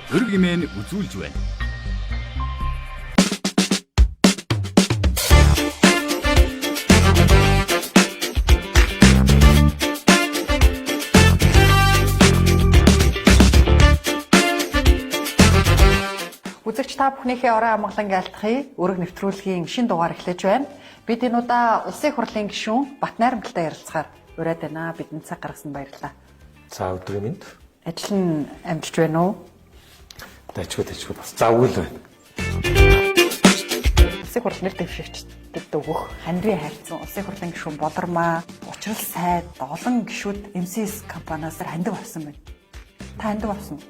өрг имэн үзүүлж байна. Үзэгч та бүхнийхээ орон амгалан айлтгахыг өрг нэвтрүүлгийн шинэ дугаар эхлэж байна. Бид энэ удаа Улсын хурлын гишүүн Бат Найрамгалтай ярилцахаар ураад байна. Бидний цаг гаргасан баярлалаа. За өдрийн мэнд. Ажил нь амжилж байна уу? Дайчгүй бас завгүй л байна. Улсын хурлын нэр дэвшигчдэд өгөх хандвийн хайрцан Улсын хурлын гишүүн Болормаа, Учрал сайд, олон гишүүд MCS компаниас хандив авсан байна. Та хандив авсан уу?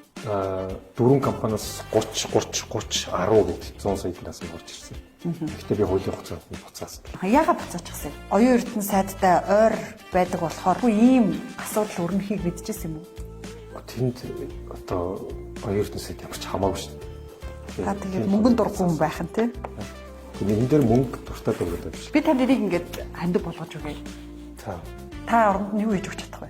Дөрвөн компаниас 30 10 гэд 100 сая тенаас нь орж ирсэн. Гэхдээ би хуулийн хугацаанд нь буцаасан. Яагаад буцаачихсан юм? Оюун эрдэнэ сайдтай ойр байдаг болохоор ийм асуудал өрнөхийг мэдчихсэн юм уу? Тэнд одоо оюун эрдэнэ сайд ямар ч хамаагүй шүү дээ. Та тэгээд мөнгөнд дургүй хүн байх нь тий? Энэ дээр мөнгө дуртай байдаг биш. Би танд энийг ингээд хандив болгож өгье. Та оронд нь юу хийж өгч чадах вэ?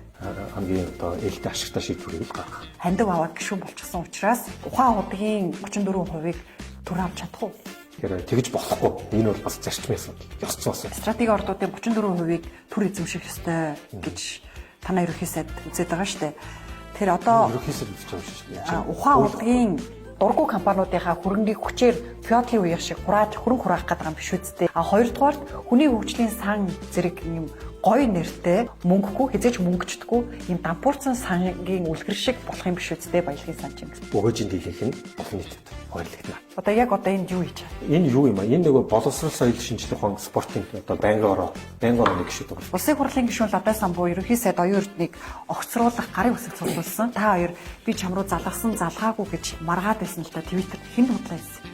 Хамгийн одоо ээлтэй ашигтай шийдвэрийг гаргах. Хандив аваад гишүүн болчихсон учраас ухаан удгийн 34%-ийг түр авч чадах уу? Тэгэхээр тэгж болохгүй. Энэ бол бас зарчмын асуудал. Ёс зүйн асуудал. Стратегийн ордуудын 34%-ийг түр эзэмших ёстой гэж танай ерөнхий сайд үзээд байгаа шүү дээ. Тэр одоо ерөнхий сайд үзэж байгаа шүү дээ. Ухаан удгийн дургу компаниудынхаа хөрөнгийг хүчээр феодалын үеийн шиг хөрөн хураах гэдэг юм биш үсттэй. Хоёрдугаар хүний хөгжлийн сан зэрэг юм гоё нэртэй мөнгөгүй хязгаарч мөнгөчдөггүй юм дампуурсан сангийн үлгэр шиг болох юм биш үсттэй баялагын сан чинь. Бөгөөжийн дийлэнх нь олон нийтэд хуваарлагдана. Одоо яг энд юу хийж байгаа? Энэ юу юм а? Энэ нөгөө боловсрол соёл шинжилгээ хон спортын одоо байнгын ороо нэг гişүүд байгаа. Улсын хурлын гишүүн Лодай Самбуу ерөнхий сайд оюун эрднийг огцруулах гарын үсэг цуглуулсан. Та хоёр би чам руу залгасан залгаагүй гэж маргаад байсан л та Твиттер хэн худлаа байсан.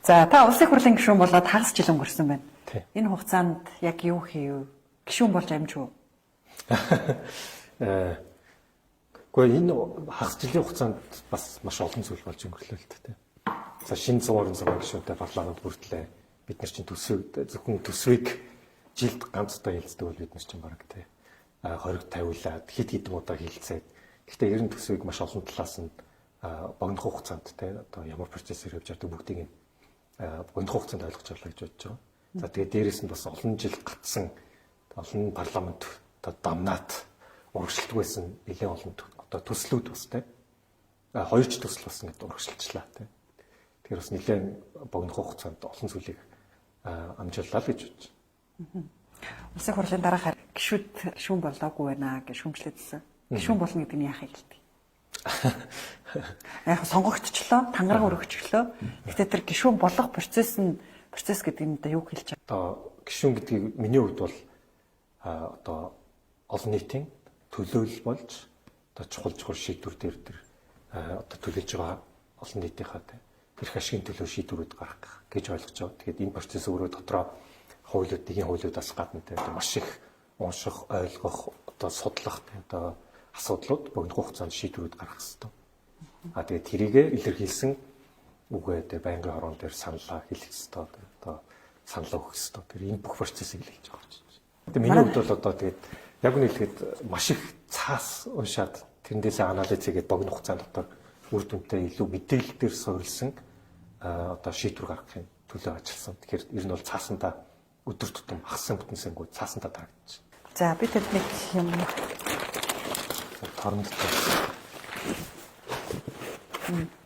За та улсын хурлын гишүүн болоод хагас жил өнгөрсөн байна. Энэ хугацаанд яг юу хийв? Гишүүн болж амжив уу? Гэхдээ энэ хагас жилийн хугацаанд бас маш олон зүйл болж өнгөрлөө л дээ. За шинэ 126 гишүүнтэй парламент бүрдлээ. Бид нар чинь зөвхөн төсвийг жилд ганц удаа хилцдэг бол бид нар чинь бараг тий. Хориг тавиулаад хит хитэн удаа хилцээд. Гэхдээ ер нь төсвийг маш олон талаас нь богино хугацаанд тий одоо ямар процессор явж байгаа бүгдийг богино хугацаанд ойлгож авлаа гэж бодож байгаа. За тэгээд дээрэс нь бас олон жил гатсан олон парламент одоо дамнаад урагшилдаг байсан нэлээд олон одоо төслүүд бас тий. Хоёр ч төсөл бас ингээд урагшилчлаа тий. Тэгэхээр бас нэлээд богино хугацаанд олон зүйлийг амжууллаа л гэж бодож байна. Улсын хурлын дараахаар гишүүн болоогүй байна гэж шүүмжлэдсэн. Гишүүн болно гэдэг нь яахыг хэлдэг. Яг сонгогдчихлоо, тангараг өргөжчлөө. Гэхдээ тэр гишүүн болох процесс гэдэг нь одоо юу хэлж байгаа? Одоо гишүүн гэдгийг миний хувьд бол одоо олон нийтийн төлөөлөл болж одоо чухал шийдвэр дээр одоо төлөөлж байгаа олон нийтийнхаа тэрх ашигын төлөө шийдвэрүүд гаргах гэж ойлгож байгаа. Тэгэхээр энэ процесс өөрөө дотроо хуулиудын хуулиудаас гадна маш их унших, ойлгох, одоо судлах одоо асуудлууд богино хугацаанд шийдвэрүүд гаргах хэрэгтэй. Тэгээд тэрийгэ илэрхийлсэн үгээд байнгын хорон дээр саналаа хэлэх хэрэгтэй. Одоо саналаа өгөх хэрэгтэй. Тэр энэ бүх процессыг л хийж байгаа юм чинь. Тэгээд миний хувьд бол одоо тэгээд яг нь хэлэхэд маш их цаас уншаад тэрнээсээ анализ хийгээд богино хугацаанд дотор үр дүнтэй илүү мэдээлэл дээр суурилсан одоо шийдвэр гаргахын төлөө ажилласан. Тэгэхээр ер нь бол цаасандаа өдөр тутам хагсан бүтэнсэнгүү цаасандаа дарагдчих. За би тэд нэг юм торонд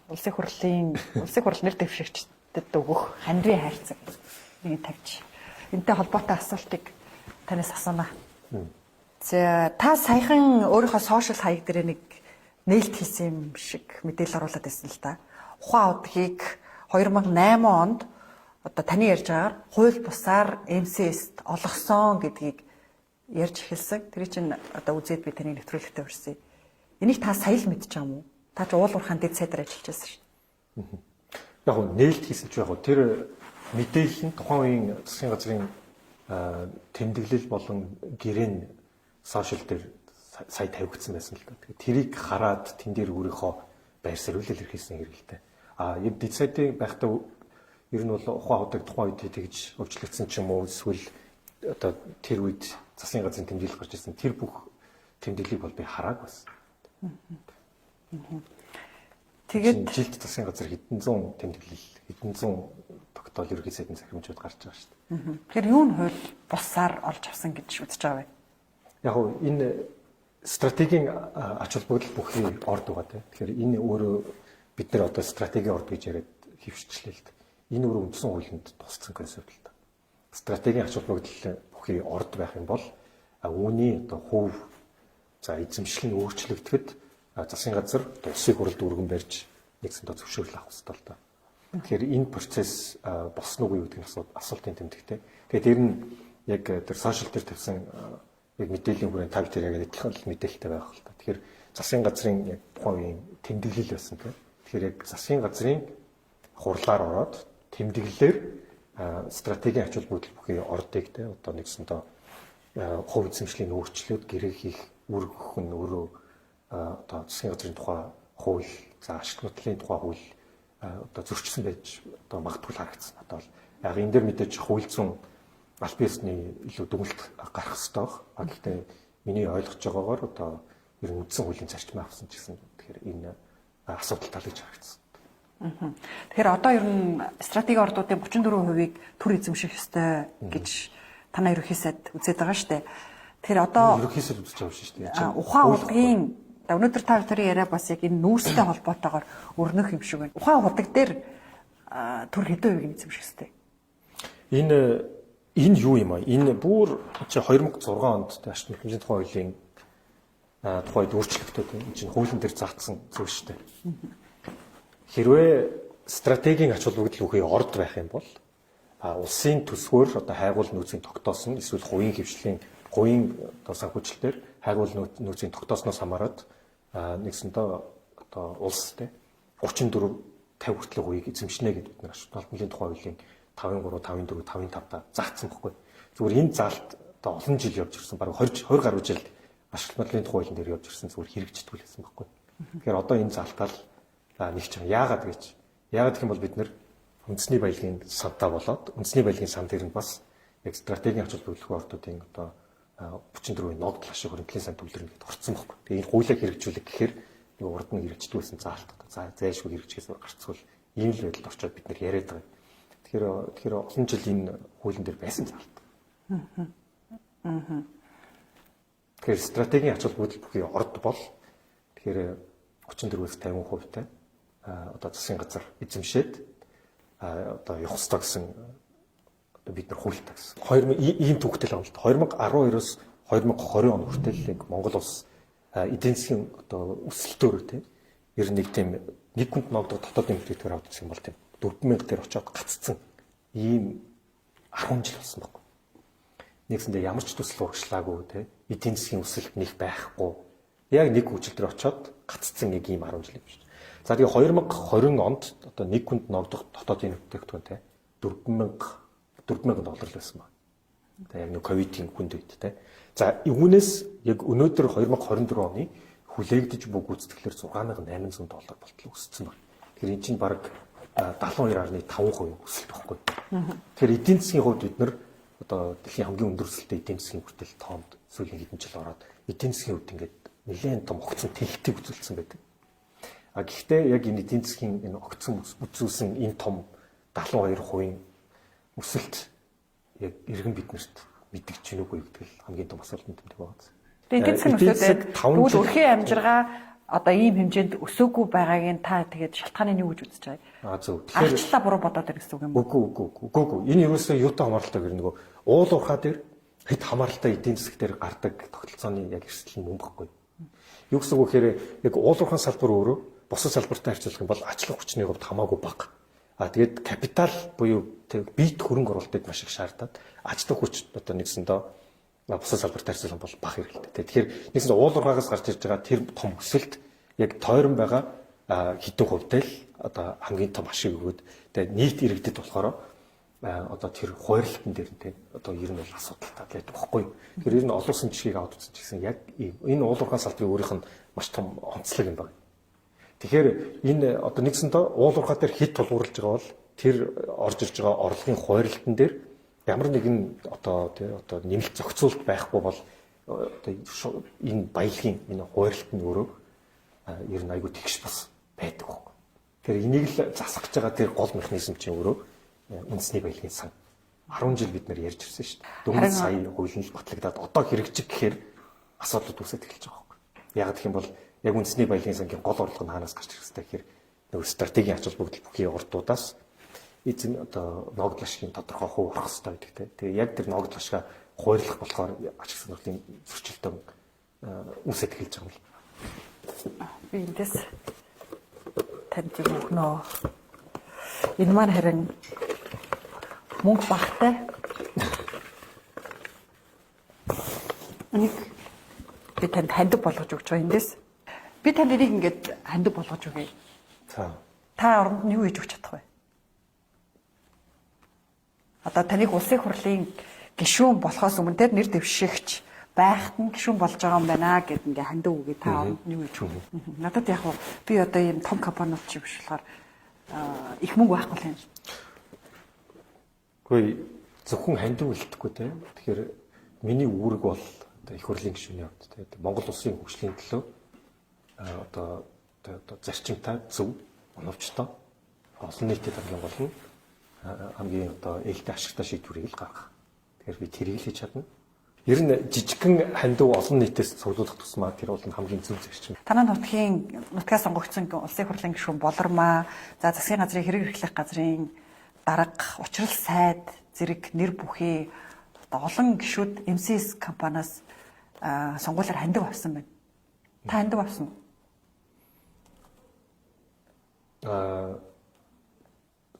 улсын хурлын нэр дэвшигчдэд өгөх хандвийн хайрцаг нэг тавьж. Энтэй холбоотой асуултыг танаас асуунаа. За та саяхан өөрийнхөө сошиал хаяг дээр нэг нээлт хийсэн юм шиг мэдээлэл оруулаад байсан л да. Ухаан удгийг 2008 онд одоо таны ярьж байгаагаар хууль бусаар MCS-т олгосон гэдгийг ярьж эхэлсэн. Тэр чинь одоо үзээд би таны нэвтрүүлэгтээ урьсан. Энийг та сая л мэдчихэж байгаа юм уу? Та ч уул уурхаан дэд сайдаар ажиллаж байсан шүү дээ. Яг нь нээлт хийсэн ч яг тэр мэдээлэл нь тухайн үеийн засгийн газрын тэмдэглэл болон гэрээ сошиал дээр сая тавигдсан байсан л да. Тэгэхээр тэрийг хараад тэн дээр өөрийнхөө байр суурийг илэрхийлсэн хэрэгэлтэй. Дэд сайдын байхдаа ер нь бол ухаан удаг тухайн үед тэгж өвчлөгдсөн ч юм уу эсвэл одоо тэр үед засгийн газрын тэмдэглэл гарч ирсэн тэр бүх тэмдэглэлийг бол би хараагүй байсан. Тэгээд жилд засгийн газар хэдэн зуун тэмдэглэл, хэдэн зуун тогтоол ерөнхий сайдын захирамжууд гарч байгаа шүү дээ. тэгэхээр юу нь хууль бусаар олж авсан гэж үзэж байгаа вэ? Яг нь энэ стратегийн ач холбогдол бүхий орд байгаа тийм. Тэгэхээр энэ өөрөө бид нар одоо стратегийн орд гэж яриад хөвшчлээ л дээ. Энэ өөрөө үндсэн хуулинд тусцсан концепт л да. Стратегийн ач холбогдол бүхий орд байх юм бол үүний одоо хувь за эзэмшил нь өөрчлөгдөхөд засгийн газар улсын хурлд өргөн барьж нэгсэндээ зөвшөөрөл авах хэрэгтэй л да. Тэгэхээр энэ процесс болсон уу гэдэг нь асуултын тэмдэгтэй. Тэгээд тэр нь яг тэр сошиал дээр тавьсан яг мэдээллийн хүрээнд тав дээр яг адилхан мэдээлэлтэй байх л та. Тэгэхээр засгийн газрын яг тухайн үеийн тэмдэглэл байсан тийм. Тэгэхээр яг засгийн газрын хурлаар ороод тэмдэглэлээр стратегийн ач холбогдол бүхий ордыг тийм одоо нэгсэндээ хувь эзэмшлийн өөрчлөлт гэрээ хийх үр өгөх нь өөрөө одоо засгийн газрын тухай хууль за ашиг нутлын тухай хууль одоо зөрчсөн байж одоо магадгүй харагдсан. Одоо яг энэ дээр мэдээж хууль зүйн аль биесний илүү дүгнэлт гарах хэрэгтэй баг. Гэхдээ миний ойлгож байгаагаар одоо ер нь үндсэн хуулийн зарчмаа авсан ч гэсэн тэгэхээр энэ асуудал тал гэж харагдсан. Тэгэхээр одоо ер нь стратегийн ордуудын 34%-ийг төр эзэмших ёстой гэж танай ерөнхий сайд үзээд байгаа шүү дээ. Тэгэхээр одоо ерөнхий сайд үзэж байгаа шүү дээ. Ухаан худгийн өнөөдөр та бүхэн яриа бас яг энэ нүүрстэй холбоотойгоор өрнөх юм шиг байна. Ухаан худаг дээр төр хэдэн хувийг эзэмших ёстой? Энэ юу юм аа? Энэ бүр чи 2006 онд ашиг нөхцөлийн тухай хуулийн тухайд өөрчлөлттэй энэ чинь хуулийн дээр заагдсан зүйл шүү дээ. Хэрвээ стратегийн ач холбогдол бүхий орд байх юм бол улсын төсвөөр одоо хайгуул нөөцийн тогтоосон эсвэл хувийн хвшлийн хувийн одоо санхүүжилтээр хайгуул нөөцийн тогтоосноос хамаарат нэгсэндээ одоо улс тэ 34 50 хүртэл хувийг эзэмшнэ гэдэг бид нар ашиг нөхцөлийн тухай хуулийн 53, 54, 55-та заагдсан байхгүй. Зүгээр энэ заалт одоо олон жил явж ирсэн. Бараг 20 гаруй жил ашиг нөхцөлийн тухай хуулийн дээр явж ирсэн зүгээр хэрэгждэг байсан байхгүй. Тэгэхээр одоо энэ заалтал нэгч яагаад гэж яагаад гэх юм бол бид нар үндэсний баялагын сандаа болоод үндэсний баялагын сан дээр нь бас яг стратегийн ач холбогдол ордуудын одоо 34-ийн ногдол ашиг хөрөнгөлийн сан төвлөрнө гэдээ орцсон байхгүй. Тэгээ энэ хуулийг хэрэгжүүлэх гэхээр нэг урд нь хэрэгждэг байсан заалт одоо зайлшгүй хэрэгжихээс гарцвал ийм л байдалд очиод бид нар яриад байгаа. Тэгэхээр олон жил энэ хуулийн дээр байсан заалт. Тэгэхээр стратегийн ач холбогдол бүхий орд бол тэгэхээр 34-өөс 50% тай одоо засгийн газар эзэмшээд одоо явах ёстой гэсэн бид нар хуультай гэсэн. 2000 ийм төвхтэй л байгаа юм л да. 2012-оос 2020 он хүртэл яг Монгол улс эдийн засгийн одоо өсөлтөөр тийм ер нь нэг тийм нэг хүнд ногдох дотоодын бүтээгдэхүүн авдаг юм бол тийм 4000 дээр очиод гаццсан ийм 10 жил болсон баг. Нэгсэндээ ямар ч төсөл урагшлаагүй тийм эдийн засгийн өсөлт нэг байхгүй. Яг нэг хүчил дээр очиод гаццсан нэг ийм 10 жил юм шүү. За тэгээ 2020 онд одоо нэг хүнд ногдох дотоодын бүтээгдэхүүн тийм 4000 доллар л байсан баг. Тэгээ яг нэг ковидын хүнд үед тийм. За үүнээс яг өнөөдөр 2024 оны хүлээгдэж буг гүйцэтгэлээр 6800 доллар болтол өссөн байна. Тэгэхээр эн чинь бараг 72.5% өсөлт байхгүй. Тэгэхээр эдийн засгийн хувьд бид нар одоо дэлхийн хамгийн өндөр өсөлттэй эдийн засгийн хүртэл тоонд сүүлийн хэдэн жил ороод эдийн засгийн хувьд ингээд нэлээд том огцон тэлхтийг үзүүлсэн байдаг. Гэхдээ яг энэ эдийн засгийн энэ огцон үзүүлсэн энэ том 72% өсөлт яг иргэн биднэрт мэдгэж гин үгүй гэдэг л хамгийн том асуултын тэмдэг байна. Тэгээд эдийн засгийн өсөлт тэгвэл өрхийн амжиргаа одоо ийм хэмжээнд өсөөгүй байгааг нь та тэгээд шалтгааны нь юу гэж үзэж байгаа? Зөв. Тэгэхээр арчлаа буруу бодоод байна гэсэн үг юм уу? Үгүй. Энэ ерөөсөө юутай хамааралтай гэр нөгөө уул уурхаа дээр хэд хамааралтай эдийн засаг дээр гардаг тогтолцооны яг эрсдэл нь мөн баггүй. Юу гэсэн үг гэхээр яг уул уурхаан салбар өөрөө бусад салбартай харьцуулах юм бол ачлах хүчний хувьд хамаагүй бага. Тэгээд капитал буюу биет хөрөнгө оруулалтад маш их шаардаад ачлах хүч одоо нэгсэндээ бусад салбартай харьцуулах бол бага хэрэгтэй. Тэгэхээр нэгсэндээ уул уурхаагаас гарч ирж байгаа тэр том өсөлт яг тойрон байгаа хэдэн хувьтай л одоо хамгийн том ашиг өгөөд тэгээд нийт иргэдэд болохоор одоо тэр хуваарлтан дээр тийм одоо ер нь бол асуудалтай байдаг байхгүй. Тэгэхээр ер нь олон улсын жишгийг аваад үзсэн ч гэсэн яг энэ уул уурхаан салбарын өөрийнх нь маш том онцлог юм байна. Тэгэхээр энэ одоо нэгсэндээ уул уурхаа дээр хэд тулгуурлаж байгаа бол тэр орж ирж байгаа орлогын хуваарлтан дээр ямар нэгэн одоо нэмэлт зохицуулт байхгүй бол одоо энэ баялагын энэ хуваарлт нь өөрөө ер нь айгүй тэгш бас байдаг байхгүй. Тэгэхээр энийг л засах гэж байгаа тэр гол механизм чинь өөрөө үндэсний баялагын сан. 10 жил бид нар ярьж ирсэн шүү дээ. Дөнгөж сая хуулийн л батлагдаад одоо хэрэгжих гэхээр асуудлууд үүсэж эхэлж байгаа байхгүй. Яг гэх юм бол яг үндэсний баялагын сангийн гол орлого нь хаанаас гарч ирэх вэ гэхээр нөгөө стратегийн ач холбогдол бүхий ордуудаас эзэн одоо ногдол ашигын тодорхой хувь орох хэрэгтэй байдаг те. Тэгээ яг тэр ногдол ашигаа хуваарлах болохоор ачиг сонирхлын зөрчилдөөн үүсэж эхэлж байгаа юм. Би эндээс танд юм өгнө. Энэ маань харин мөнгө багтай. Энийг би танд хандив болгож өгч байгаа эндээс. Би танд энийг ингээд хандив болгож өгье. За. Та оронд нь юу хийж өгч чадах вэ? Одоо таныг улсын хурлын гишүүн болохоос өмнө тэр нэр дэвшигч байхад нь гишүүн болж байгаа юм байна гэд ингээ хандив үгээ та оронд нь юу хийж өгөх вэ? Надад яг би одоо ийм том компаниуд чи биш болохоор их мөнгө байхгүй л юм. Гэхдээ зөвхөн хандив үлдэхгүй те. Тэгэхээр миний үүрэг бол одоо их хурлын гишүүний хувьд те. Монгол улсын хөгжлийн төлөө одоо зарчимтай зөв оновчтой олон нийтэд хамгийн гол нь хамгийн одоо ээлтэй ашигтай шийдвэрийг л гаргах. Тэгэхээр би тэрийг л хийж чадна. Ер нь жижигхэн хандив олон нийтээс цуглуулах тусмаа тэр бол хамгийн зөв зарчим. Танай нутгаас сонгогдсон улсын хурлын гишүүн болормаа, за засгийн газрын хэрэг эрхлэх газрын дарга, учрал сайд зэрэг нэр бүхий олон гишүүд MCS компаниас сонгуулиар хандив авсан байна. Та хандив авсан уу?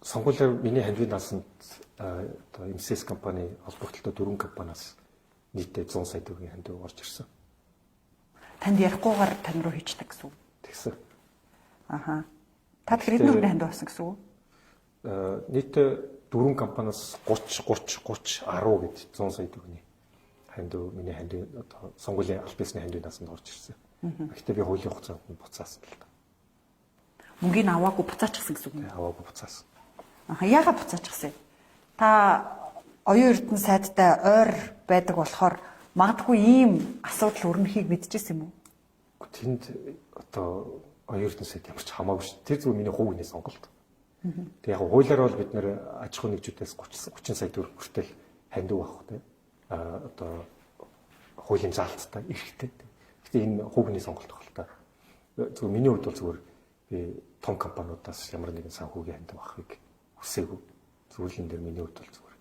Сонгуулиар миний хандивын насанд одоо MCS компани холбогдлолтой 4 компаниас нийтдээ 100 сая төгрөгийн хандив орж ирсэн. Танд ярихгүйгээр тань руу хийчихдэг гэсэн үг. Тэгсэн. Аха. Та тэгэхээр эдгээр хандив авсан гэсэн үг? Нийтдээ 4 компаниас 30 10 гэд 100 сая төгрөгийн хандив миний хандив одоо сонгуулийн аль бисны хандивын насанд орж ирсэн. Гэхдээ би хуулийн хугацаанд буцаасан л та. Мөнгөний аваагүй буцаачихсан гэсэн үг юм. Аваагүй буцаасан. Аха, яагаад буцаачихсан? Та оюун эрдэнэ сайдтай ойр байдаг болохоор магадгүй ийм асуудал өрнөхийг мэдчихсэн юм уу? Тэнд одоо оюун эрдэнэ сайд ямар ч хамаагүй шүү. Тэр зөв миний хувийн сонголт. Тэг яг хуулиар бол бид нэр аж ахуй нэгжүүдээс 30 сая төгрөг хүртэл хандив авах те. Одоо хуулийн заалттай эрэхтэй. Гэтэ энэ хувийн сонголт байх л та. Зөв миний хувьд бол зүгээр би том компаниудаас ямар нэгэн санхүүгийн хандив авахыг хүсээгүй. Зүгээр л энэ дээр миний хувьд бол зүгээр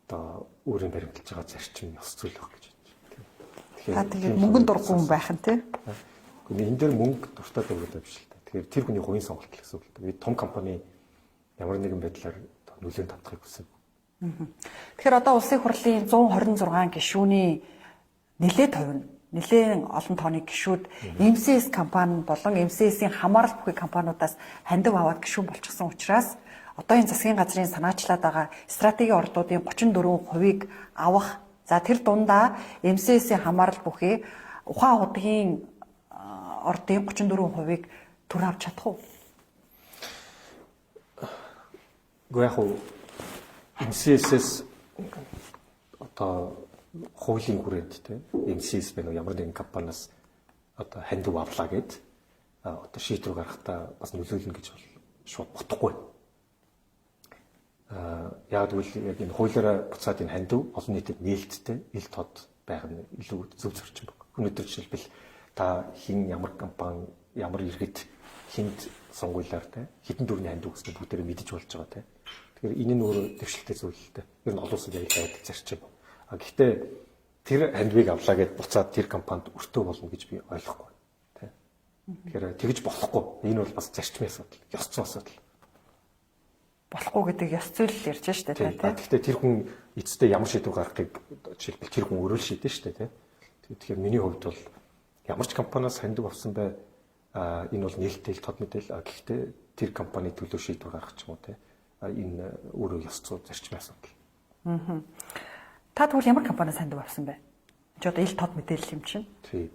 одоо өөрийн баримталж байгаа зарчим ёс зүйл байх гэж байна. Тэгэхээр мөнгөнд дургүй хүн байх нь тий. Энэ дээр мөнгө дуртай дуртай биш л та. Тэгэхээр тэр хүний хувийн сонголт л гэсэн үг л та. Би том компани ямар нэгэн байдлаар нөлөөнд татахыг хүсээгүй. Тэгэхээр одоо улсын хурлын 126 гишүүний нэлээд хувь нь нэлээд олон тооны гишүүд MCS компани болон MCS-ийн хамаарал бүхий компаниудаас хандив аваад гишүүн болчихсон учраас одоо энэ засгийн газрын санаачлаад байгаа стратегийн ордуудын 34%-ийг авах. За тэр дундаа MCS-ийн хамаарал бүхий ухаан удгийн ордын 34%-ийг түр авч чадах уу? Гэхдээ MCS-с одоо хуулийн хүрээнд те MCS байна уу ямар нэгэн компаниас одоо хандив авлаа гэд одоо шийдвэр гаргахтаа бас нөлөөлнө гэж бол шууд бодохгүй. Яг үгүй яг энэ хуулиараа буцаад энэ хандив олон нийтэд нээлттэй ил тод байх нь илүү зөв зорчим баг. Өнөөдөр жишээлбэл та хин ямар компани ямар иргэд хинд сонгуулиар те хитэн дөрвний хандив өгснө бүгдээрээ мэдэж болж байгаа те. Тэгэхээр энэ нь өөрөө дэвшилтэй зүйл л те. Ер нь олон улсын яг байдаг зарчим. Гэхдээ тэр хандивыг авлаа гэд буцаад тэр компанид өртөө болно гэж би ойлгохгүй. Тэ. Тэгэхээр тэгж болохгүй. Энэ бол бас зарчмын асуудал, ёс зүйн асуудал. Болохгүй гэдэг ёс зүйл ярьж штэ тэ. Гэхдээ тэр хүн эцэстээ ямар шийдвэр гаргахыг жишээлбэл тэр хүн өөрөө л шийдэн штэ тэ. Тэгэхээр миний хувьд бол ямар ч компаниас хандив авсан бай энэ бол нээлттэй тод мэдээл. Гэхдээ тэр компани төлөө шийдвэр гаргах ч юм уу тэ. Энэ өөрөө ёс зүйн зарчмын асуудал. Та тэгвэл ямар компаниас хандив авсан бэ? Чи одоо ил тод мэдээлэл юм чинь. Тий.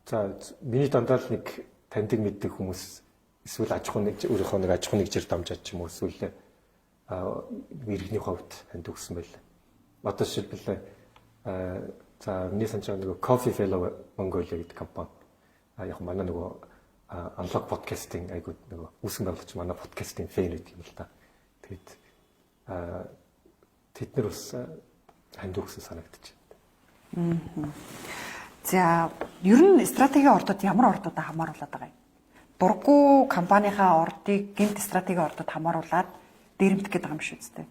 За миний дандаа л нэг таньдаг мэддэг хүмүүс эсвэл аж ахуй нэг өөрийнхөө нэг аж ахуй нэгжээр дамжаад ч юм уу эсвэл иргэний хувьд хандив өгсөн байлаа. Одоо жишээлбэл за миний санджаа нэг Coffee Fellow Mongolia гэдэг компани яг манай нөгөө аналог подкастинг айгуу нөгөө үүсгэн байгуулагч манай подкастинг фэн гэдэг юм л да. Тэгээд тэд нар бас ханд өгсөн санагдчих. За ер нь стратегийн ордод ямар ордуудаа хамааруулад байгаа юм? Дурггүй компанийнхаа ордыг гинт стратегийн ордод хамааруулад дээрэмдэх гэдэг юм шүү дээ.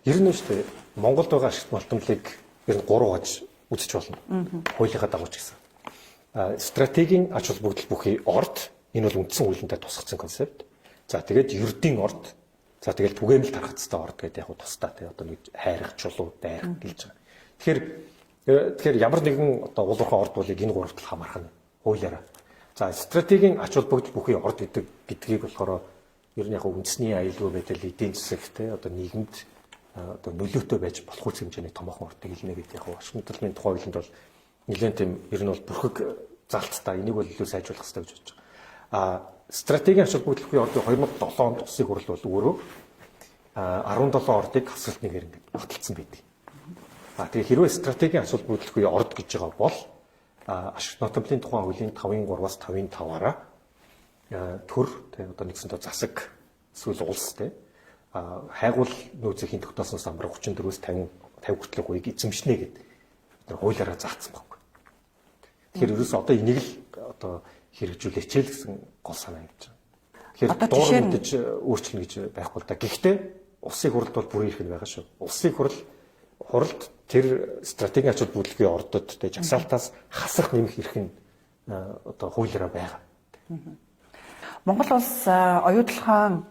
Ер нь шүү дээ. Монголд байгаа ашигт малтамлыг ер нь 3 хаж үзэж болно. Хуулийнхаа дагуу ч гэсэн. Стратегийн ач холбогдол бүхий орд энэ бол үндсэн хуулиндаа тусгацсан концепт. За тэгээд ердийн орд. За тэгээд түгээмэл тархацтай орд гэдэг яг тусдаа тий одоо нэг хайрах чулуу дайрах гэлж байгаа. Тэгэхээр ямар нэгэн одоо уулуурхан орд болыг энэ гуравт хамаарх нь хуулиараа. За стратегийн ач холбогдол бүхий орд гэдгийг болохоор ер нь яг үндэсний аюулгүй байдал эдийн засаг тий одоо нийгэмд одоо нөлөөтэй байж болох үс хэмжээний томоохон ордыг илнэ гэдэг яг Вашингтон улмын тухай хуулинд бол нэлээд тийм ер нь бол бүрхэг залттай энийг бол илүү сайжруулах хэрэгтэй гэж бодож байгаа. Стратегийн ач холбогдолгүй ордын 2007 онд улсын хурал бол өөрөө 17 ордыг хасралтныгээр ингээд баталсан байдаг. Тэгээ хэрвээ стратегийн ач холбогдолгүй орд гэж байгаа бол ашигт нотомлын тухай хуулийн 5-3-аас 5-5-аараа төр тэгээ одоо нэгсэндээ засаг эсвэл улс тэгээ хайгуул нөөцийн тогтоосон самбар 34-өөс 50 хүртэл гоёг эзэмшнэ гэдэг бид нар хуулиараа заасан байхгүй. Тэгэхээр ерөөсөө одоо энийг л одоо хэрэгжүүлээч л гэсэн гол санаа юм чинь. Тэгэхээр доор мэдэж өөрчлөнө гэж байхгүй л да. Гэхдээ улсын хуралд бол бүрийн эрх нь байгаа шүү. Улсын хуралд тэр стратегийн ач холбогдолгүй ордод тэ жагсаалтаас хасах нэмэх эрх нь одоо хуулиараа байгаа. Монгол улс оюутлахаан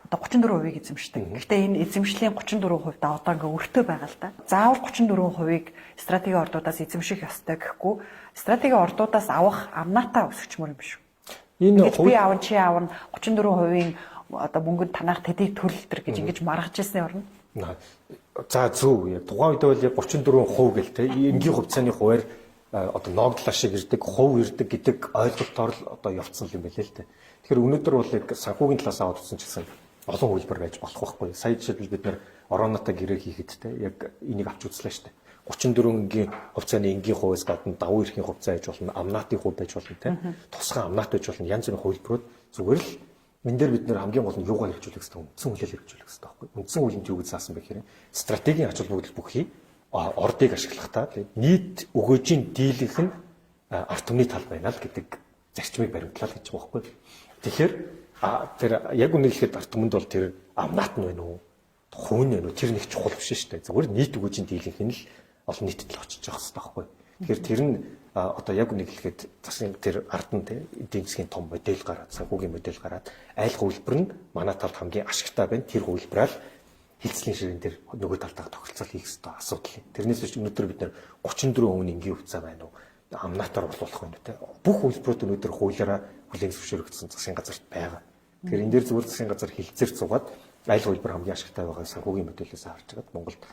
одоо 34% эзэмшдэг. Гэхдээ энэ эзэмшлийн 34% одоо ингээ өртөө байгаа л да. Заавал 34%-ийг стратегийн ордуудаас эзэмших ёстой гэхгүй стратегийн ордуудаас авах амнаатаа өсгчмөр юм шүү. Энэ би аав чи аав нь 34%-ийн одоо мөнгөнд танах тэдийг төлөлтөр гэж ингэж маргаж ирсний орно. За зөв. Яг тухайн үед бол яг 34% гэл те энгийн хувьцааны хуваар одоо ногдлоо шиг ирдэг, хувь ирдэг гэдэг ойлголтоор л одоо явцсан юм байлээ л те. Тэгэхээр өнөөдөр бол яг санхүүгийн талаас аваад утсан ч гэсэн олон хөлбөр байж болох байхгүй. Сая жишээлбэл бид нэр ороноотой гэрээ хийхэд те яг энийг авч үзлээ шүү дээ. 34-ийн хувьцааны энгийн хувьас гадна давуу эрхийн хувьцаа байж болно, амнаатын хувь байж болно те. Тусгай амнаат байж болно. Янз бүрийн хөлбөрөд зүгээр л энэ дээр бид нэр хамгийн гол нь юугаар хэрэгжүүлэх хэрэгтэй, үндсэн хуулиар хэрэгжүүлэх хэрэгтэй байхгүй. Үндсэн хуулинд юу гэж заасан бэ гэхээр стратегийн ач холбогдол бүхий ордыг ашиглахдаа нийт өгөөжийн дийлэнх нь ард түмний тал байна л гэдэг зарчмыг баримтлаа гэж байгаа байхгүй. Тэгэхээр тэр яг үнэ хэлэхэд ард түмэнд бол тэр амнаат нь байна уу? Хувь нь байна уу? Тэр нэг чухал биш шүү дээ. Зүгээр нийт өгөөжийн дийлэнх нь л олон нийтэд л очиж явах хэрэгтэй байхгүй. Тэгэхээр тэр нь одоо яг үнэ хэлэхэд засгийн тэр ард нь эдийн засгийн том модель гараад, санхүүгийн модель гараад айл хувилбар нь манай талд хамгийн ашигтай байна. Тэр хувилбараар хилцлийн ширээн дээр нөгөө талдаа тохиролцол хийх хэрэгтэй асуудал юм. Тэрнээс биш өнөөдөр бид нэр 34% энгийн хувьцаа байна уу? Амнаатаар борлуулах байна те. Бүх хувилбарууд өнөөдөр хуулиараа хүлээн зөвшөөрөгдсөн засгийн газарт байгаа. Тэгэхээр энэ дээр зүгээр засгийн газар хилцээр цугаад айл хувилбар хамгийн ашигтай байгаа санхүүгийн модельээс харж байгаа Монголд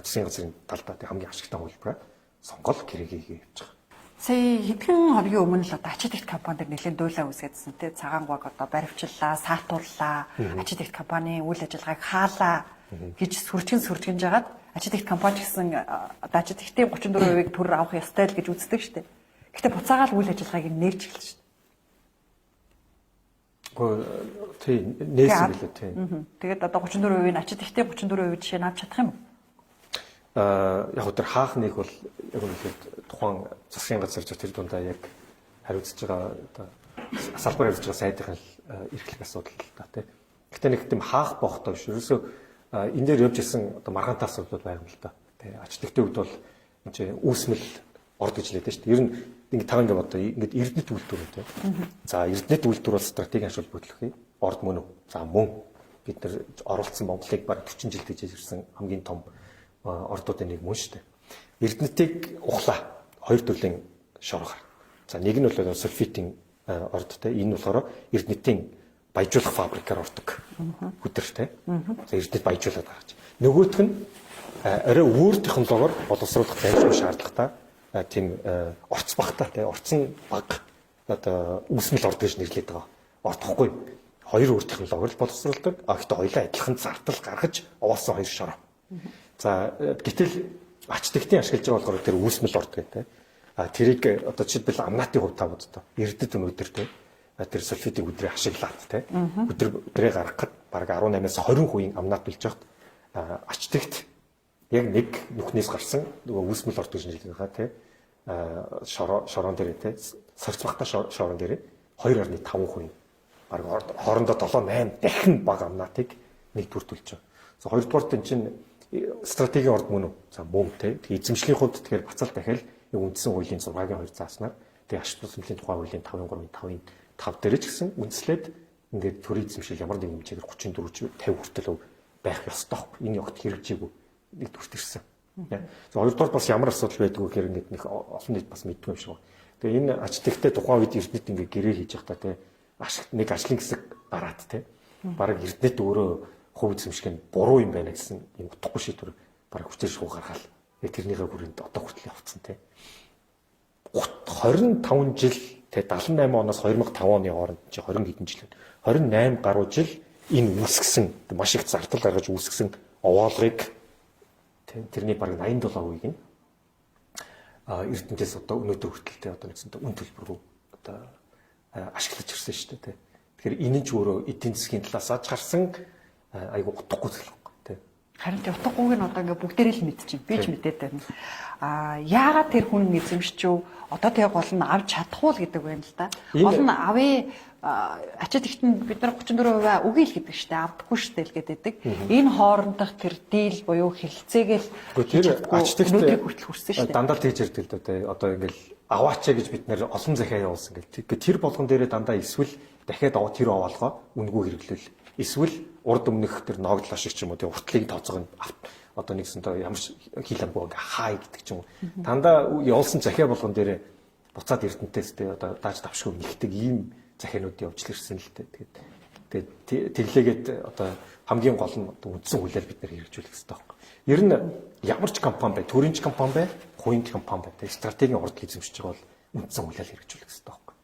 засгийн газрын талдаа хамгийн ашигтай хувилбараа сонгол гэрээгээ явж байгаа. Сая хэдхэн хоногийн өмнө л одоо ачид ихт компанид нэлээд дуйлаа үүсгэсэн тий цагаангуйг одоо баривчлаа, саатууллаа, ачид ихт компани үйл ажиллагааг хаалаа гэж сүржгэн жагаад ачид ихт компани гэсэн одоо ачид ихтийн 34%-ийг төр авах ёстой л гэж үздэг шүү дээ. Гэхдээ буцаагаал үйл ажиллагааг нээж эхэлж шүү дээ. Тий нээсэн билээ тий. Тэгээд одоо 34%-ийн ачид ихтийн 34% жишээ нь авч чадах юм уу? Яг өдөр хаах нэг бол яг үнэхээр тухайн засгийн газар тэр дундаа яг хариуцж байгаа одоо салбар хариуцж байгаа сайдын эрхлэх асуудал л та тийм. Гэхдээ нэг тийм хаах боохтой биш. Ерөөсөө энэ дээр явж исэн одоо маргаантай асуудал байгаа юм л та. Тийм. Ач тэгтээ үед бол энэ чинь үүсмэл орд гэж хэлээд шүү дээ. Ер нь ингэ тав ингэ одоо ингэ эрдэнэт үйлдвэр үү тийм. За эрдэнэт үйлдвэр бол стратегийн ач холбогдлохын орд мөн үү? За мөн бид нар оруулсан Монголыг бараг 40 жил гэж ирсэн хамгийн том ордуудын нэг мөн шүү дээ. Эрдэнэтийг ухлаа. Хоёр төрлийн шоргоор. За нэг нь бол сульфитийн орд те. Энэ болохоор эрдэнэтийн баяжуулах фабрикаар ордог. Хүдэр те. За эрдэнэт баяжуулаад гаргаж. Нөгөөх нь арай өөр технологиор боловсруулах зайлшгүй шаардлагатай тийм орц багтаа те. Орцсон баг одоо үүсмэл орд гэж нэрлэдэг байгаа. Ордохгүй. Хоёр өөр технологиор боловсруулдаг. Гэхдээ хоёулаа адилхан зардал гаргаж овоолсон хоёр шороо. За гэтэл ач тэгтийн ашиглаж байгаа болохоор тэр үүсмэл орд гэдэг. тэрийг одоо жишээлбэл амнаатын хувьд тав одоо эрдэд өнөөдөр те тэр сульфидыг өдрөө ашиглаад те өдрөө гаргахад бараг 18-аас 20% амнат болж байхад ачтагт яг нэг нүхнээс гарсан нөгөө үүсмэл ордог шинжилгээ те шорон дээр те сорц багтаа шорон дээр 2.5% бараг хоорондоо 7-8 дахин бага амнатыг нэгдүгээр төлж байгаа. За хоёрдугаарт энэ чинь стратегийн орд мөн үү? За мөн те эзэмшлийн хувьд тэгэхээр бацаал дахиад үндсэн хуулийн 6-гийн 2 зааснаар тэгээ ашиг тусламжийн тухай хуулийн 5.3-5.5 дээр ч гэсэн үндслээд ингээд төрийн эзэмшил ямар нэгэн хэмжээгээр 34-50 хүртэл байх ёстой байхгүй. Энэ огт хэрэгжээгүй нэгдүгürt ирсэн. За хоёрдугаар бас ямар асуудал байдгүй гэхээр ингээд нэг олон нийт бас мэдгүй юм шиг байна. Тэгээ энэ ач тэгтээ тухайн үед Эрдэнэт ингээд гэрээ хийж явахдаа те нэг ажлын хэсэг дараад те бараг Эрдэнэт өөрөө хувь эзэмших нь буруу юм байна гэсэн юм утгагүй шийдвэр бараг хүчээр шуу гаргаал. Тэрнийхээ хүрээнд одоо хүртэл явцсан те 25 жил те 78 оноос 2005 оны хооронд чи 20 хэдэн жил 28 гаруй жил энэ үүсгэсэн маш их зардал гаргаж үүсгэсэн овоолгыг тэрний бараг 87%-ийг нь Эрдэнэтээс одоо өнөөдөр хүртэл те одоо нэгэн үн төлбөр рүү одоо ашиглаж ирсэн шүү дээ те. Тэгэхээр энэ ч өөрөө эдийн засгийн талаас гарсан айгу утгагүй зүйл байна те. Харин тэ утгагүйг нь одоо ингээ бүгдээрээ л мэдчихэв. Би ч мэдээд байна. Яагаад тэр хүн эзэмшчихв? Одоо тэг гол нь авч чадахгүй л гэдэг байна л да. Гол нь авъя ачаад ихтэн бид нар 34% үгүй л гэдэг штэ авдаггүй штэ л гэдэг. Энэ хоорондох тэр дийл буюу хэлцээгээл тэр ачтагт хүртэл хүрсэн штэ. Дандаа тэгж ярьдаг л да. Одоо ингээл аваач гэж бид нэр олон захиа явуулсан гэл. Тэр болгон дээрээ дандаа эсвэл дахиад тэр овоолгоо үнгүй хэрэглүүл. Эсвэл урд өмнөх тэр ногдлоо шиг ч юм уу тий уртлыг тооцоог нь одоо нэгсэн тоо ямар хил амгүй ингээ хай гэдэг ч юм уу. Дандаа явуулсан захиа болгон дээрээ буцаад Эрдэнэтээс тий одоо дааж давшгүй нэгдэг ийм захианууд явж ирсэн л дээ. Тэгээд тэглээгээд одоо хамгийн гол нь үндсэн хуулиар бид нэр хэрэгжүүлэх хэрэгтэй байхгүй. Ер нь ямар ч компани бай, төрийн ч компани бай, хувийн компани бай, стратегийн урд эзэмшиж байгаа бол үндсэн хуулиар хэрэгжүүлэх хэрэгтэй байхгүй.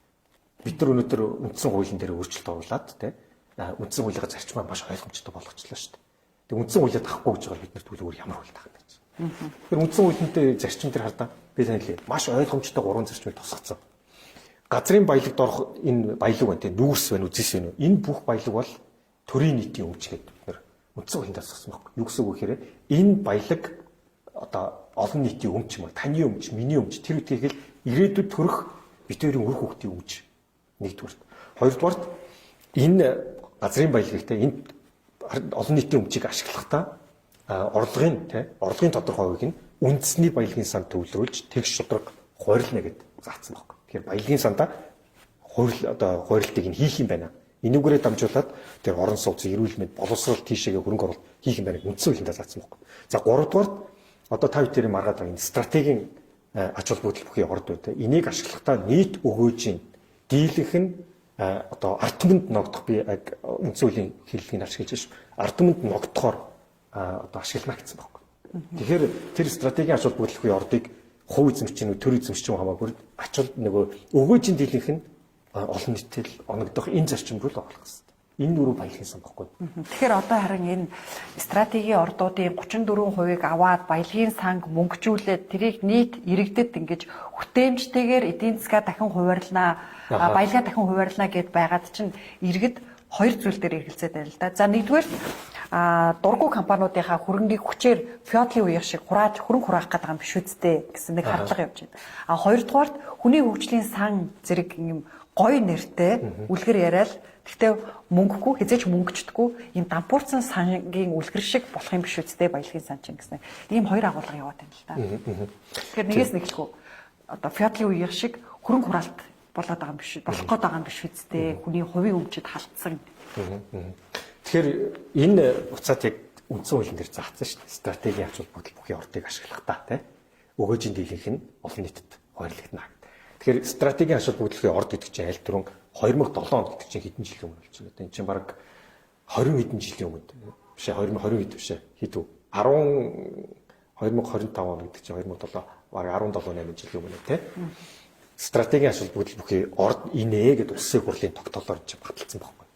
Бид нар өнөөдөр үндсэн хуулийн дээр өөрчлөлт оруулаад тий үндсэн хуулийнхаа зарчмаа маш ойлгомжтой болгочлаа шүү дээ. Тэгээ үндсэн хуулиад авахгүй гэж байгаа бид нар түлхүүр ямар хууль таах гэж. Тэр үндсэн хуулийнхаа зарчим дээр хардаа би танил маш ойлгомжтой 3 зарчмыг тусгацсан. Газрын баялагд орох энэ баялаг байна тийм нүүрс байна үзэс байна. Энэ бүх баялаг бол төрийн нийтийн өмч гэдэг бид нар үндсэн хуулинд тусгасан байхгүй. Юу гэсэн үг гэхээр энэ баялаг одоо олон нийтийн өмч юм аа таны өмч, миний өмч тэр үтгэл ирээдүйд төрөх бидний үр хөвгтийн өмч нэгдүгээр. Хоёрдугаар энэ газрын баялагтай энэ олон нийтийн өмчийг ашиглахдаа орлогын тодорхой хувийг нь үндэсний баялагын санд төвлөрүүлж тэгш шударга хуваарлна гэдэг заасан байна. Тэгэхээр баялагын сандаа хуваарлтыг нь хийх юм байна. Энүүгээрээ дамжуулаад тэр орон сууц, эрүүл мэнд, боловсрол тийшээгээ хөрөнгө оруулалт хийх юм байна. Үндсэн хуулинд заасан байна. За 3-дугаар одоо та бүхэн маргаад байгаа энэ стратегийн ач холбогдол бүхий орд үү. Энийг ашиглахдаа нийт өгөөжийн дийлэнх нь одоо ард түмэнд ногдох би үндсэн хуулийн хэллэгийг ашиглаж ш. Ард түмэнд ногдохоор одоо ашиглана гэсэн байна. Тэгэхээр тэр стратегийн ач холбогдол бүхий ордыг хувь эзэмшчин үү, төр эзэмшчин хамаагүй ачаал нөгөө өгөөжийн дийлэнх нь олон нийтэд оногдох энэ зарчим руу л оруулах хэрэгтэй. Энэ дөрөв баялагын сан баггүй. Тэгэхээр одоо харин энэ стратегийн ордуудын 34%-ийг аваад баялагын санг мөнгөжүүлээд тэрийг нийт иргэдэд ингэж хүтээмжтэйгээр эдийн засгаа дахин хуваарлнаа, баялгаа дахин хуваарлнаа гэд байгаад чинь иргэд хоёр зүйл дээр эргэлзээд байна л да. За нэгдүгээр дургу компаниудынхаа хөрөнгийг хүчээр феодалын үеих шиг хөрөнгө хураах гэдэг юм биш үсттэй гэсэн нэг хардлага явж байна. Хоёрдугаарт хүний хөгжлийн сан зэрэг юм гоё нэртэй үлгэр яриад гэхдээ мөнгөгүй хизээч мөнгөчдөггүй юм дампуурсан сангийн үлгэр шиг болох юм биш үсттэй баялагын сан чинь гэсэн. Ийм хоёр агуулга яваад байна л да. Тэгэхээр нэгээс нэг л хөө одоо феодалын үеих шиг хөрөнгө хураалт болоод байгаа юм биш болох гээд байгаа юм биш үсттэй хүний хувийн өмчөд халтсан. Тэгэхээр энэ буцаад яг үндсэн хуулийн дээр заасан шүү дээ. Стратегийн ач холбогдол бүхий ордыг ашиглахдаа тий өгөөжийн дийлэнх нь олон нийтэд хуваарлагдана. Тэгэхээр стратегийн ач холбогдлын орд гэдэг чинь аль түрүүн 2007 он гэдэг чинь хэдэн жилийн өмнө болж байгаа. Энэ чинь бараг 20 хэдэн жилийн өмнө биш ээ 2020 хэд биш ээ хэд үү 2025 он гэдэг чинь 2007 бараг 17 8 жилийн өмнө тий стратегийн ач холбогдол бүхий орд инээ гэдэг улсын хурлын тогтоолоор чинь баталсан байна.